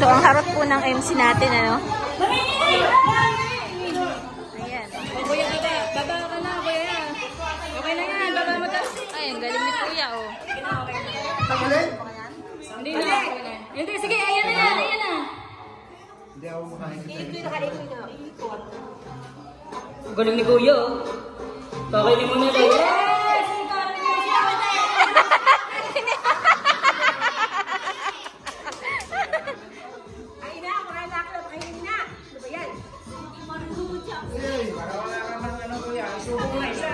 So, ang harap po ng MC natin, ano? Ayan. O, kuya kita. Baba ka na, kuya. Okay na yan. Baba mo tayo. Ay, ang galing ni kuya, oh. Hindi na. Hindi, sige. Ayan na yan. Ayan na. Hindi ako makain. Galing ni kuya, oh. Kakailing mo na lang. Yes! Ay na, mga lakot. Ay na. Ano ba yan? Para wala ka man ano kuya. Subong na isa.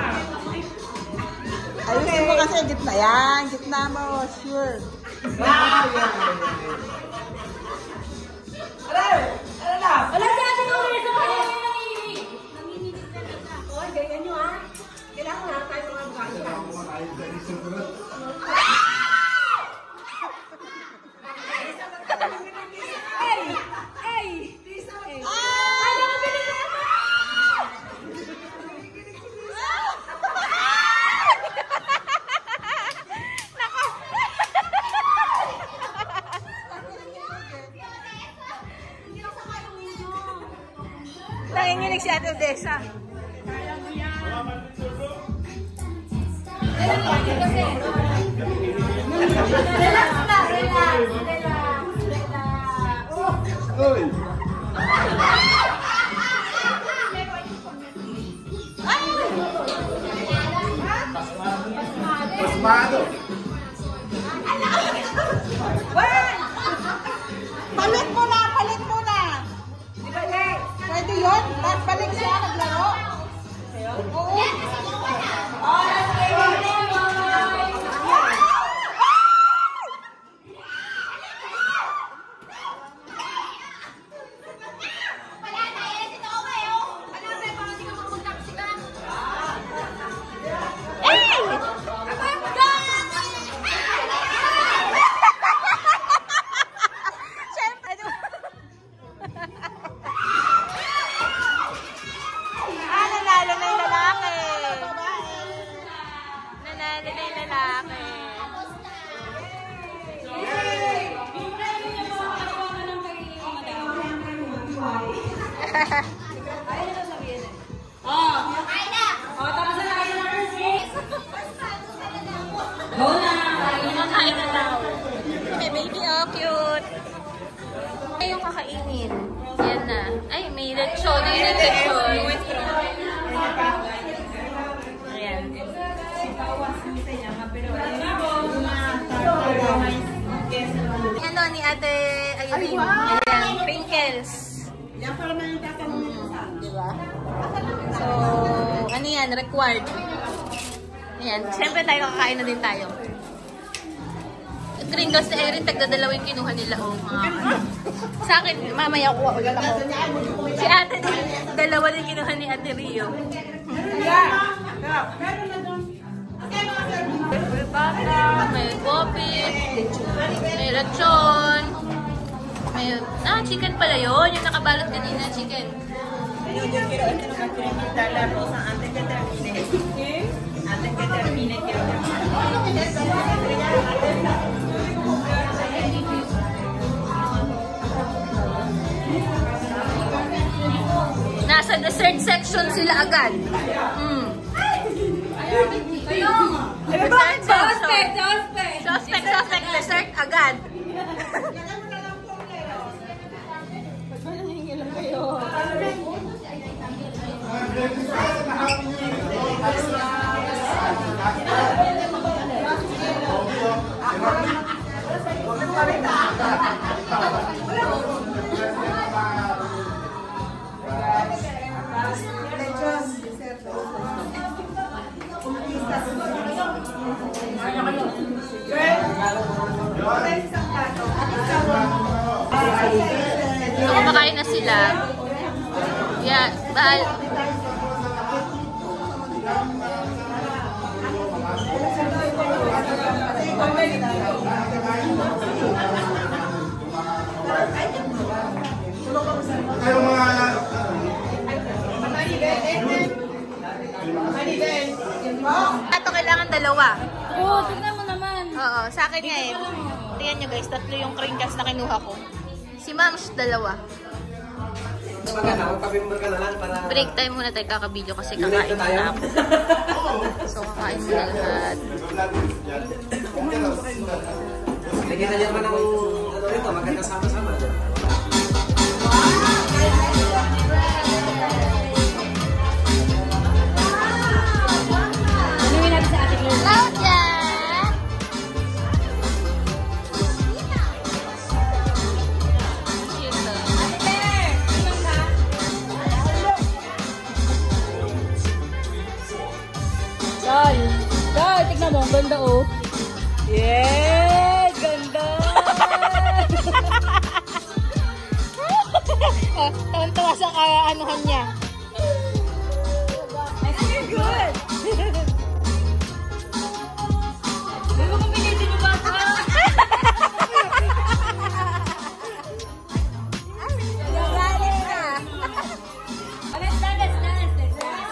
Ayusin mo kasi gitna yan. Gitna mo, sure. Wala si ate ko rin sa kanya. O, ganyan nyo ha. Kailangan na tayo mga bagay. Ako makain sa isusunod. Ay! Ay! Ano ang binigyan mo? Nanginginig si Ate Odessa. Relax na, relax. Relax, relax. Uy! Pasmado! Palit mo na, palit mo na. Ibalik. Pwede yun? Tapos balik siya, naglaro. Oo. Siyempre, di ba? Nanalo na yung lalaki. Nanalo na yung lalaki. Kumakain na daw. May baby, oh, cute. Ay, yung kakainin. Yan na. Ay, may lechon. Ay, yung lechon. Ayan. Ano ni Ate Ayurin? Ayan, crinkles. Yan para man yung tatanungin ko sa Diba? So, ano yan? Required. Ayan. Siyempre tayo kakain na din tayo. Crinkles na Erin, tagdadalawin kinuha nila. Oh, mga, sa akin, mamaya kuha ulit ako. Si Ate din, dalawa din kinuha ni Ate Rio. May baka, may gopit, may lechon, may, chicken pala yun. Yung nakabalot kanina, chicken. Nasa dessert section sila agad. Dessert section. Suspect, dessert agad. So, kumakain na sila. Yeah, bahal. Kayo mga... Ito kailangan dalawa. Oo, tignan mo naman. Oo, sa akin nga eh. Tingnan nyo guys, tatlo yung crinkles na kinuha ko. Si Mams, dalawa. Maganda, magpapimber ka na lang para... Break time muna tayo kakabidyo kasi Unite kakain na tayo. na ako. So, kakain muna lahat. Lagyan na naman ng ano rito, maganda sama-sama. Tanungin natin sa ating Lord. Hello, Jan! Cute, Dal. Dal, tignan mo. Ang ganda, oh. Yes! Ganda! oh. Tawan-tawa sa anuhan niya. I feel good! Hindi mo kung pinitin yung bata. Nagaling na. Let's dance, let's dance, let's dance.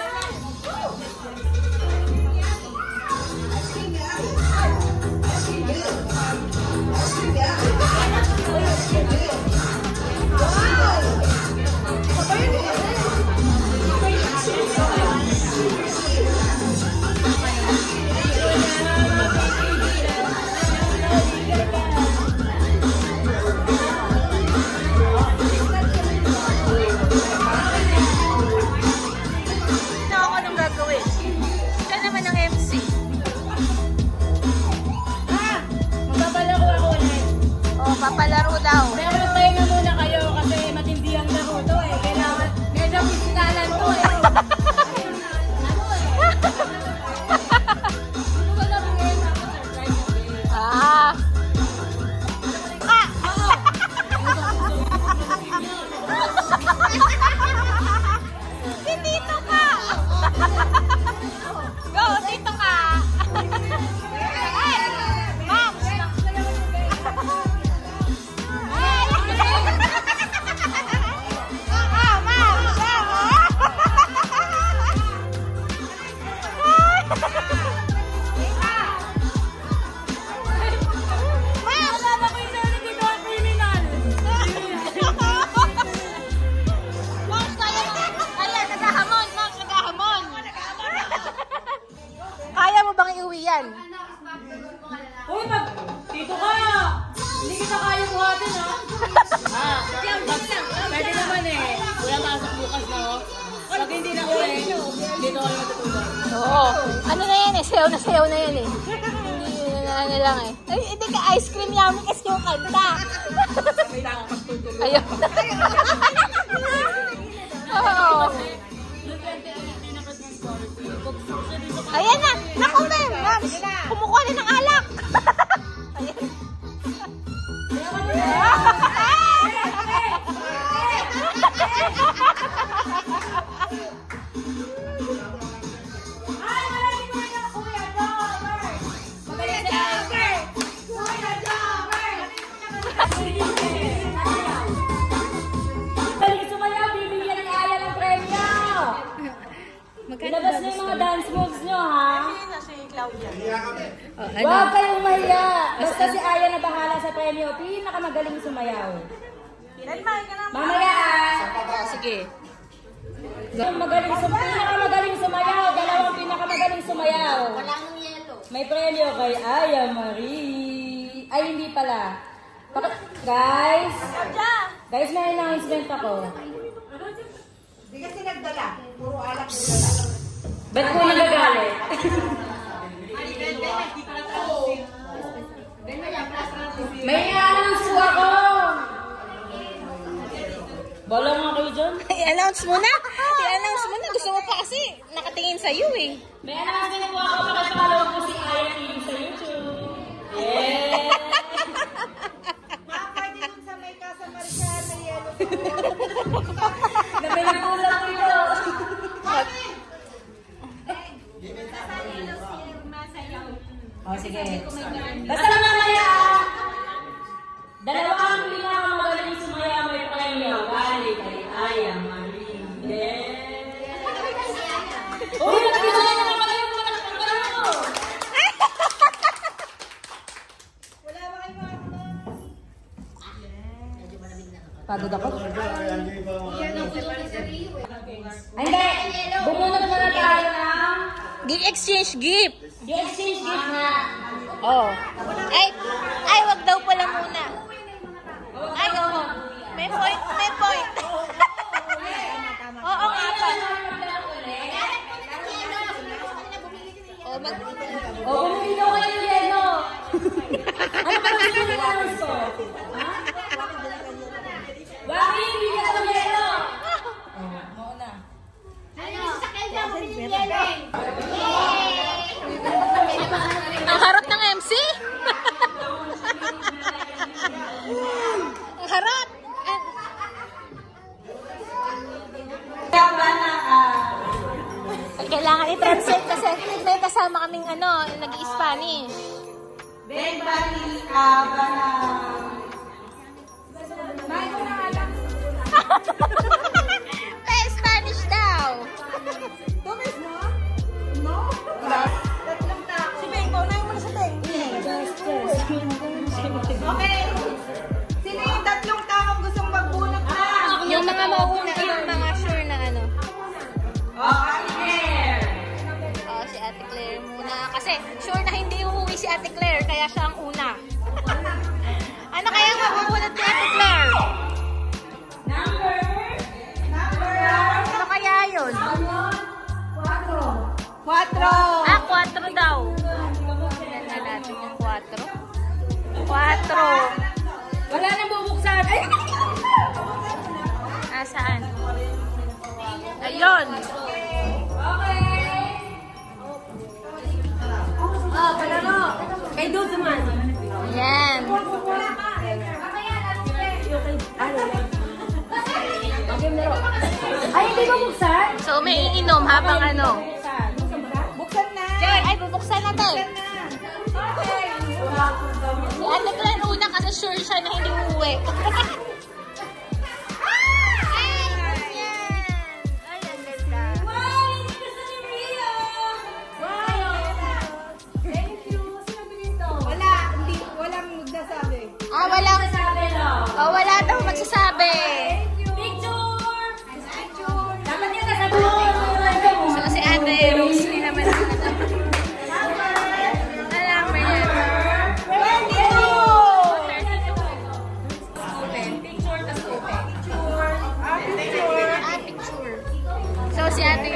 Ano ako nung gagawin? Siya naman ang MC. Magpapalaro ako ulit. Oh, papalaro daw. Pero magpahinga muna kayo kasi matindi ang laro to eh. Kailangan, medyo pisikalan to eh. Ah. Dito ka. Go, dito ka. Ay, Mom. Kaya mo bang iuwi yan? Uy, dito ka! Hindi kita kaya buhatin ha? Pwede naman eh. Wala masok bukas na oh. Pag hindi na uwi, dito ka naman tutulog. Oo. Ano na yan eh? Sayaw na yan eh. Hindi na lang eh. Ay, hindi ka ice cream yummy kasi yung kanta. Ayun. Oo. Ayan na. Naku, ma'am. Kumukuha na ng alak. Ayan. Balik sumayaw, bibigyan ng Aya ng premyo! Ilabas na yung mga dance moves nyo, ha? Huwag kayong mahiya! Basta si Aya na bahala sa premyo. Pinakamagaling sumayaw. Mamaya, Sige. pinakamagaling sumayaw. Dalawang pinakamagaling sumayaw. May premyo kay Aya Marie. Ay, hindi pala. Guys, may announcement ako. Hindi kasi nagdala. Puro alak nagdala. Ba't po nagagalit? May i-announce po ako! Bala nga kayo dyan. I-announce mo na. I-announce mo na. Gusto mo pa kasi nakatingin sa iyo eh. May announcement po ako para follow po si Aya TV sa YouTube. Yeah! Pwede dun sa may Casa Marcial na yellow. Na may natulak ko ito. Oh, sige. Basta lang mamaya. Dalawang pinakamagaling sumaya mo yung premyo. Bali kay Aya Marie. Yeah! Uy, nagpinala na naman kayo kung nakakagano mo. Wala ba kayo mga Pagod ako. Hindi! Bumunot muna tayo ng... Exchange gift. exchange gift na. Oh. Ay, wag daw pala muna. Ay, oo. May point, may point. Oo nga pa. Bumili daw kayo ng yelo. Ano ba gusto nyo na gusto? Ha? Bakit hindi ka ng yelo? Ang harap ng MC. Ang harap. Kailangan i-translate kasi may kasama kaming nag-i-Spanish. May Spanish daw. Si Beng, paunahin mo na si Beng. Okay. Sino yung tatlong taong gustong magbunot na? Yung mga mauna, yung mga sure na si Ate Claire muna. Kasi sure na hindi uuwi si Ate Claire, kaya siya ang una. Ano kaya mabubunot ni Ate Claire? Ano kaya yun? 4. 4 daw. Ganda natin yung 4. 4. Wala nang bubuksan. Ay! Nasaan? Ayun. Kay Duduman. Ayan. Ay, hindi ba buksan? So, may iinom habang Buksan na. Ay, bubuksan natin. Si Ate Claire una kasi sure siya na hindi uuwi. Ay, yan. Ay, ang ganda. Walang magsasabi. Wala daw magsasabi. Dapat yan nasa So, si Ate Rosalie naman ang alam mo yan. 32. Picture. So, si Ate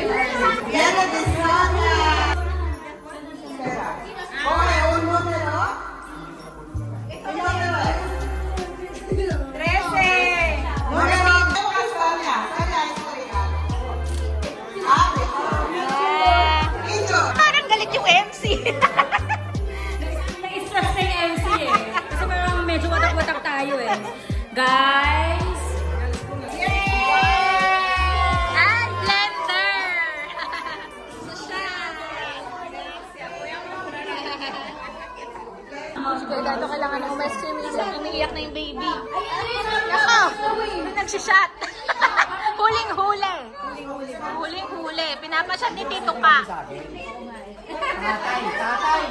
parang galit yung MC. Na-stress na yung MC eh. Kasi parang medyo watak-watak tayo eh. Guys! And blender! Kaya dato kailangan ng umalis yung minsan, umiiyak na yung baby. Nako! Nagsishot! Huling-huli! Huling-huli! Pinapasyat ni Tito Pa! Tatay!